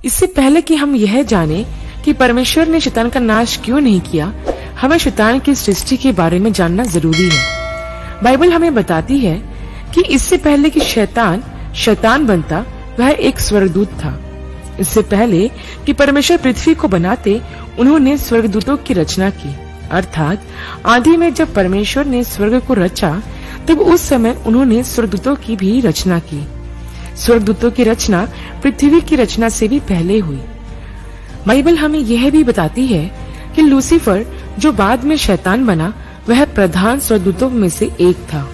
इससे पहले कि हम यह जाने कि परमेश्वर ने शैतान का नाश क्यों नहीं किया, हमें शैतान की सृष्टि के बारे में जानना जरूरी है। बाइबल हमें बताती है कि इससे पहले कि शैतान बनता, वह एक स्वर्गदूत था। इससे पहले कि परमेश्वर पृथ्वी को बनाते, उन्होंने स्वर्गदूतों की रचना की। अर्थात आदि में जब परमेश्वर ने स्वर्ग को रचा, तब उस समय उन्होंने स्वर्गदूतों की भी रचना की। स्वर्गदूतों की रचना पृथ्वी की रचना से भी पहले हुई। बाइबल हमें यह भी बताती है कि लूसीफर, जो बाद में शैतान बना, वह प्रधान स्वर्गदूतों में से एक था।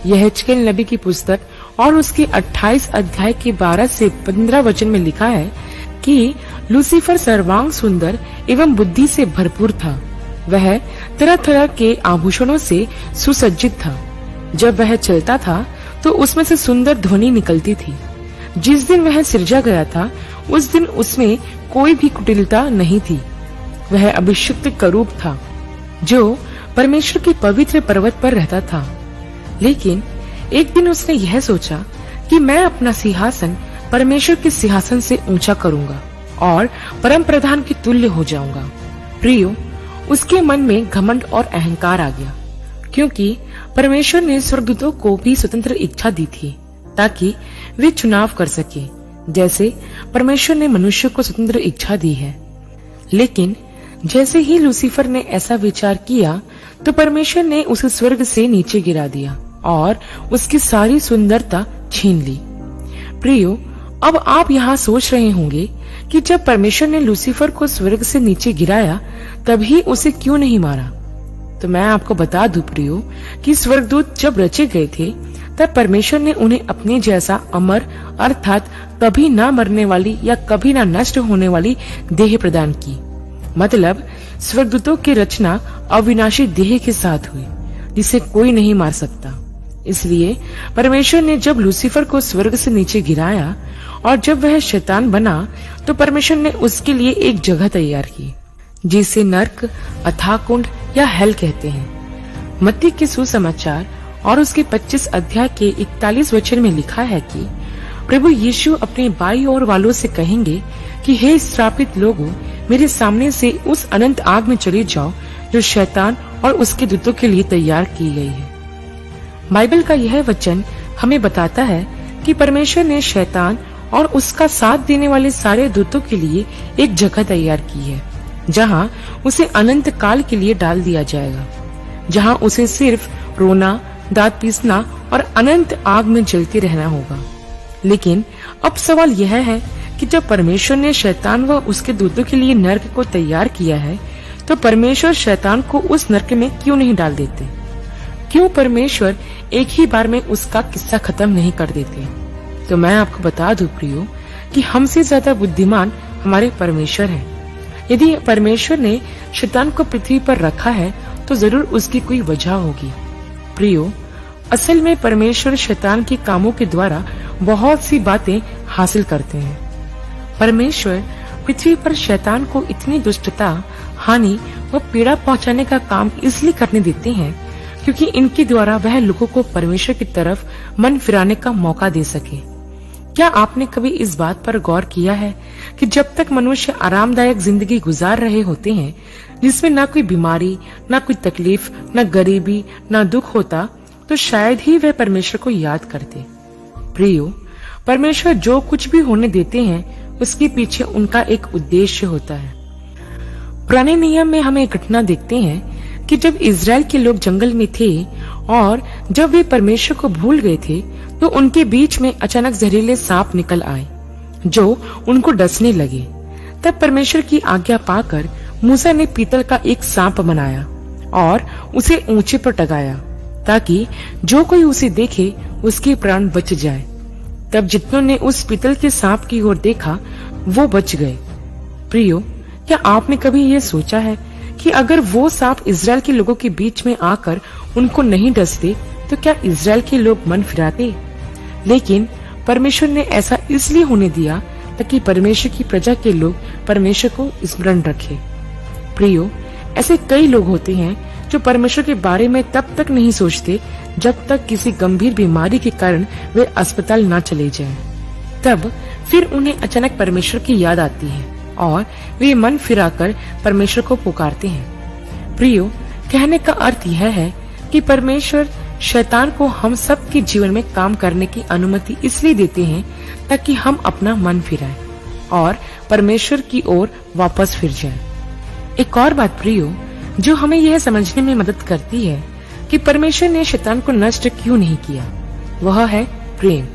यहेजकेल नबी की पुस्तक और उसके 28 अध्याय के 12 से 15 वचन में लिखा है कि लूसीफर सर्वांग सुंदर एवं बुद्धि से भरपूर था। वह तरह तरह के आभूषणों से सुसज्जित था। जब वह चलता था तो उसमें से सुंदर ध्वनि निकलती थी। जिस दिन वह सिरजा गया था, उस दिन उसमें कोई भी कुटिलता नहीं थी। वह अभिषिक्त करूब था, जो परमेश्वर के पवित्र पर्वत पर रहता था। लेकिन एक दिन उसने यह सोचा कि मैं अपना सिंहासन परमेश्वर के सिंहासन से ऊंचा करूंगा और परम प्रधान के तुल्य हो जाऊंगा। प्रियो, उसके मन में घमंड और अहंकार आ गया, क्योंकि परमेश्वर ने स्वर्गदूतों को भी स्वतंत्र इच्छा दी थी ताकि वे चुनाव कर सके, जैसे परमेश्वर ने मनुष्य को स्वतंत्र इच्छा दी है। लेकिन जैसे ही लूसीफर ने ऐसा विचार किया, तो परमेश्वर ने उसे स्वर्ग से नीचे गिरा दिया और उसकी सारी सुंदरता छीन ली। प्रियो, अब आप यहाँ सोच रहे होंगे कि जब परमेश्वर ने लूसीफर को स्वर्ग से नीचे गिराया, तभी उसे क्यों नहीं मारा? तो मैं आपको बता दूं प्रियो कि स्वर्गदूत जब रचे गए थे, तब परमेश्वर ने उन्हें अपने जैसा अमर, अर्थात कभी ना मरने वाली या कभी ना नष्ट होने वाली देह प्रदान की। मतलब स्वर्गदूतों की रचना अविनाशी देह के साथ हुई, जिसे कोई नहीं मार सकता। इसलिए परमेश्वर ने जब लूसीफर को स्वर्ग से नीचे गिराया और जब वह शैतान बना, तो परमेश्वर ने उसके लिए एक जगह तैयार की, जिसे नर्क, अथाह कुंड या हेल कहते हैं। मत्ती के सुसमाचार और उसके 25 अध्याय के 41 वचन में लिखा है कि प्रभु यीशु अपने बाईं ओर वालों से कहेंगे कि हे श्रापित लोगों, मेरे सामने से उस अनंत आग में चले जाओ जो शैतान और उसके दूतों के लिए तैयार की गई है। बाइबल का यह वचन हमें बताता है कि परमेश्वर ने शैतान और उसका साथ देने वाले सारे दूतों के लिए एक जगह तैयार की है, जहां उसे अनंत काल के लिए डाल दिया जाएगा, जहां उसे सिर्फ रोना, दांत पीसना और अनंत आग में जलते रहना होगा। लेकिन अब सवाल यह है कि जब परमेश्वर ने शैतान व उसके दूतों के लिए नर्क को तैयार किया है, तो परमेश्वर शैतान को उस नर्क में क्यों नहीं डाल देते? क्यों परमेश्वर एक ही बार में उसका किस्सा खत्म नहीं कर देते? तो मैं आपको बता दूं प्रियो कि हमसे ज्यादा बुद्धिमान हमारे परमेश्वर हैं। यदि परमेश्वर ने शैतान को पृथ्वी पर रखा है, तो जरूर उसकी कोई वजह होगी। प्रियो, असल में परमेश्वर शैतान के कामों के द्वारा बहुत सी बातें हासिल करते हैं। परमेश्वर पृथ्वी पर शैतान को इतनी दुष्टता, हानि व पीड़ा पहुंचाने का काम इसलिए करने देते हैं क्योंकि इनके द्वारा वह लोगों को परमेश्वर की तरफ मन फिराने का मौका दे सके। क्या आपने कभी इस बात पर गौर किया है कि जब तक मनुष्य आरामदायक जिंदगी गुजार रहे होते हैं, जिसमें ना कोई बीमारी, ना कोई तकलीफ, ना गरीबी, ना दुख होता, तो शायद ही वह परमेश्वर को याद करते। प्रियो, परमेश्वर जो कुछ भी होने देते हैं, उसके पीछे उनका एक उद्देश्य होता है। पुराने नियम में हम एक घटना देखते हैं कि जब इजराइल के लोग जंगल में थे और जब वे परमेश्वर को भूल गए थे, तो उनके बीच में अचानक जहरीले सांप निकल आए जो उनको डसने लगे। तब परमेश्वर की आज्ञा पाकर मूसा ने पीतल का एक सांप बनाया और उसे ऊंचे पर टंगाया, ताकि जो कोई उसे देखे उसके प्राण बच जाए। तब जितनों ने उस पीतल के सांप की ओर देखा, वो बच गए। प्रियो, क्या आपने कभी ये सोचा है कि अगर वो सांप इजराइल के लोगों के बीच में आकर उनको नहीं डसते, तो क्या इजराइल के लोग मन फिराते? लेकिन परमेश्वर ने ऐसा इसलिए होने दिया ताकि परमेश्वर की प्रजा के लोग परमेश्वर को स्मरण रखें। प्रियो, ऐसे कई लोग होते हैं जो परमेश्वर के बारे में तब तक नहीं सोचते जब तक किसी गंभीर बीमारी के कारण वे अस्पताल न चले जाएं। तब फिर उन्हें अचानक परमेश्वर की याद आती है और वे मन फिराकर परमेश्वर को पुकारते हैं। प्रियो, कहने का अर्थ यह है कि परमेश्वर शैतान को हम सब के जीवन में काम करने की अनुमति इसलिए देते हैं ताकि हम अपना मन फिराएं और परमेश्वर की ओर वापस फिर जाएं। एक और बात प्रियो, जो हमें यह समझने में मदद करती है कि परमेश्वर ने शैतान को नष्ट क्यों नहीं किया, वह है प्रेम।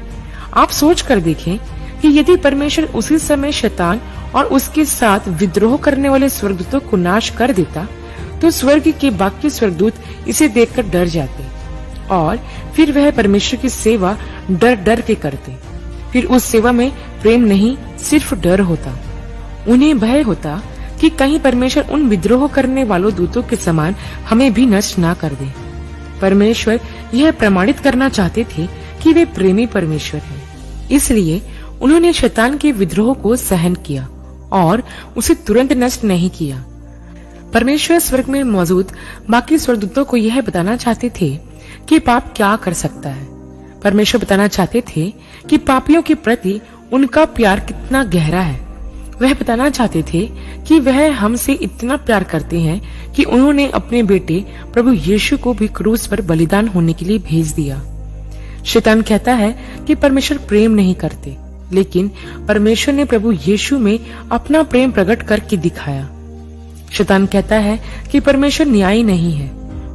आप सोच कर देखें कि यदि परमेश्वर उसी समय शैतान और उसके साथ विद्रोह करने वाले स्वर्गदूतों को नाश कर देता तो स्वर्ग के बाकी स्वर्गदूत इसे देखकर डर जाते और फिर वह परमेश्वर की सेवा डर डर के करते। फिर उस सेवा में प्रेम नहीं, सिर्फ डर होता। उन्हें भय होता कि कहीं परमेश्वर उन विद्रोह करने वालों दूतों के समान हमें भी नष्ट ना कर दे। परमेश्वर यह प्रमाणित करना चाहते थे कि वे प्रेमी परमेश्वर हैं। इसलिए उन्होंने शैतान के विद्रोह को सहन किया और उसे तुरंत नष्ट नहीं किया। परमेश्वर स्वर्ग में मौजूद बाकी स्वर्गदूतों को यह बताना चाहते थे कि पाप क्या कर सकता है। परमेश्वर बताना चाहते थे कि पापियों के प्रति उनका प्यार कितना गहरा है। वह बताना चाहते थे कि वह हमसे इतना प्यार करते हैं कि उन्होंने अपने बेटे प्रभु यीशु को भी क्रूस पर बलिदान होने के लिए भेज दिया। शैतान कहता है कि परमेश्वर प्रेम नहीं करते, लेकिन परमेश्वर ने प्रभु यीशु में अपना प्रेम प्रकट करके दिखाया। शैतान कहता है कि परमेश्वर न्यायी नहीं है,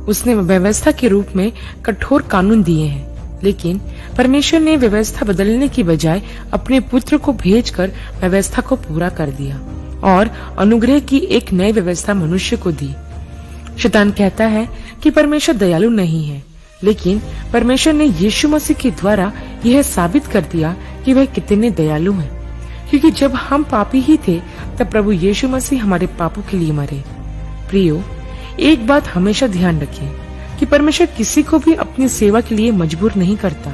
उसने व्यवस्था के रूप में कठोर कानून दिए हैं, लेकिन परमेश्वर ने व्यवस्था बदलने की बजाय अपने पुत्र को भेजकर व्यवस्था को पूरा कर दिया और अनुग्रह की एक नई व्यवस्था मनुष्य को दी। शैतान कहता है कि परमेश्वर दयालु नहीं है, लेकिन परमेश्वर ने यीशु मसीह के द्वारा यह साबित कर दिया कि वह कितने दयालु हैं, क्योंकि जब हम पापी ही थे तब प्रभु यीशु मसीह हमारे पापों के लिए मरे। प्रियो, एक बात हमेशा ध्यान रखें कि परमेश्वर किसी को भी अपनी सेवा के लिए मजबूर नहीं करता।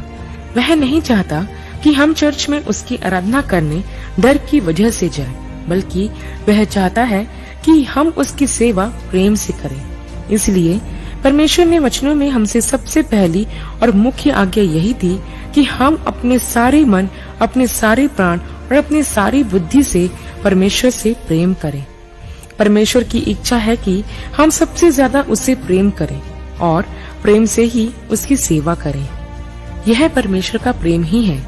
वह नहीं चाहता कि हम चर्च में उसकी आराधना करने डर की वजह से जाएं, बल्कि वह चाहता है कि हम उसकी सेवा प्रेम से करें। इसलिए परमेश्वर ने वचनों में हमसे सबसे पहली और मुख्य आज्ञा यही दी कि हम अपने सारे मन, अपने सारे प्राण और अपनी सारी बुद्धि से परमेश्वर से प्रेम करें। परमेश्वर की इच्छा है कि हम सबसे ज्यादा उससे प्रेम करें और प्रेम से ही उसकी सेवा करें। यह परमेश्वर का प्रेम ही है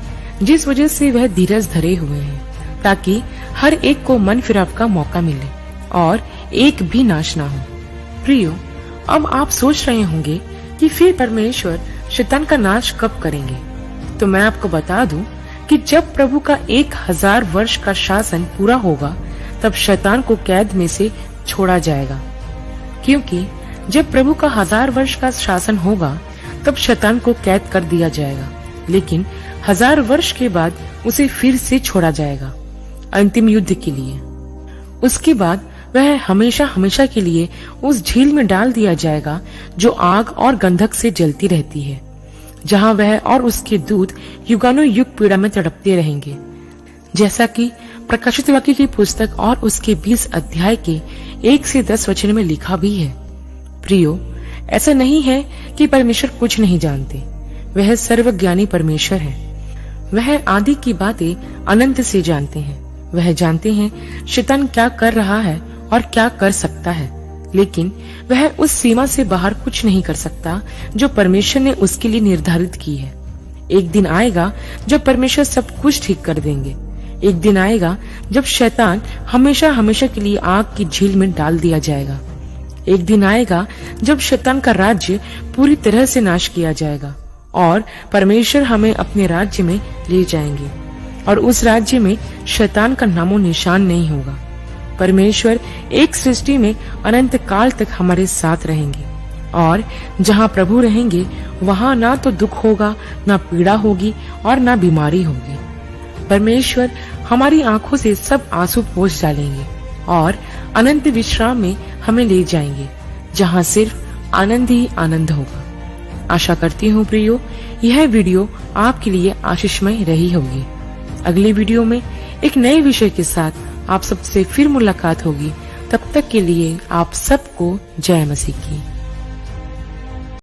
जिस वजह से वह धीरज धरे हुए हैं, ताकि हर एक को मन फिराव का मौका मिले और एक भी नाश ना हो। प्रियो, अब आप सोच रहे होंगे कि फिर परमेश्वर शैतान का नाश कब करेंगे। तो मैं आपको बता दूं कि जब प्रभु का 1000 वर्ष का शासन पूरा होगा तब शैतान को कैद में से छोड़ा जाएगा, क्योंकि जब प्रभु का 1000 वर्ष का शासन होगा तब शैतान को कैद कर दिया जाएगा, लेकिन 1000 वर्ष के बाद उसे फिर से छोड़ा जाएगा अंतिम युद्ध के लिए। उसके बाद वह हमेशा हमेशा के लिए उस झील में डाल दिया जाएगा जो आग और गंधक से जलती रहती है, जहां वह और उसके दूत युगानुयुग पीड़ा में तड़पते रहेंगे, जैसा कि प्रकाशित वाक्य की पुस्तक और उसके 20 अध्याय के 1 से 10 वचन में लिखा भी है। प्रियो, ऐसा नहीं है कि परमेश्वर कुछ नहीं जानते। वह सर्वज्ञानी परमेश्वर है। वह आदि की बातें अनंत से जानते हैं। वह जानते हैं शैतान क्या कर रहा है और क्या कर सकता है, लेकिन वह उस सीमा से बाहर कुछ नहीं कर सकता जो परमेश्वर ने उसके लिए निर्धारित की है। एक दिन आएगा जब परमेश्वर सब कुछ ठीक कर देंगे। एक दिन आएगा जब शैतान हमेशा हमेशा के लिए आग की झील में डाल दिया जाएगा। एक दिन आएगा जब शैतान का राज्य पूरी तरह से नाश किया जाएगा और परमेश्वर हमें अपने राज्य में ले जाएंगे और उस राज्य में शैतान का नामो निशान नहीं होगा। परमेश्वर एक सृष्टि में अनंत काल तक हमारे साथ रहेंगे और जहाँ प्रभु रहेंगे वहाँ ना तो दुख होगा, ना पीड़ा होगी और ना बीमारी होगी। परमेश्वर हमारी आंखों से सब आंसू पोंछ डालेंगे और अनंत विश्राम में हमें ले जाएंगे, जहाँ सिर्फ आनंद ही आनंद होगा। आशा करती हूँ प्रियो, यह वीडियो आपके लिए आशीषमय रही होगी। अगले वीडियो में एक नए विषय के साथ आप सबसे फिर मुलाकात होगी। तब तक के लिए आप सबको जय मसीह की।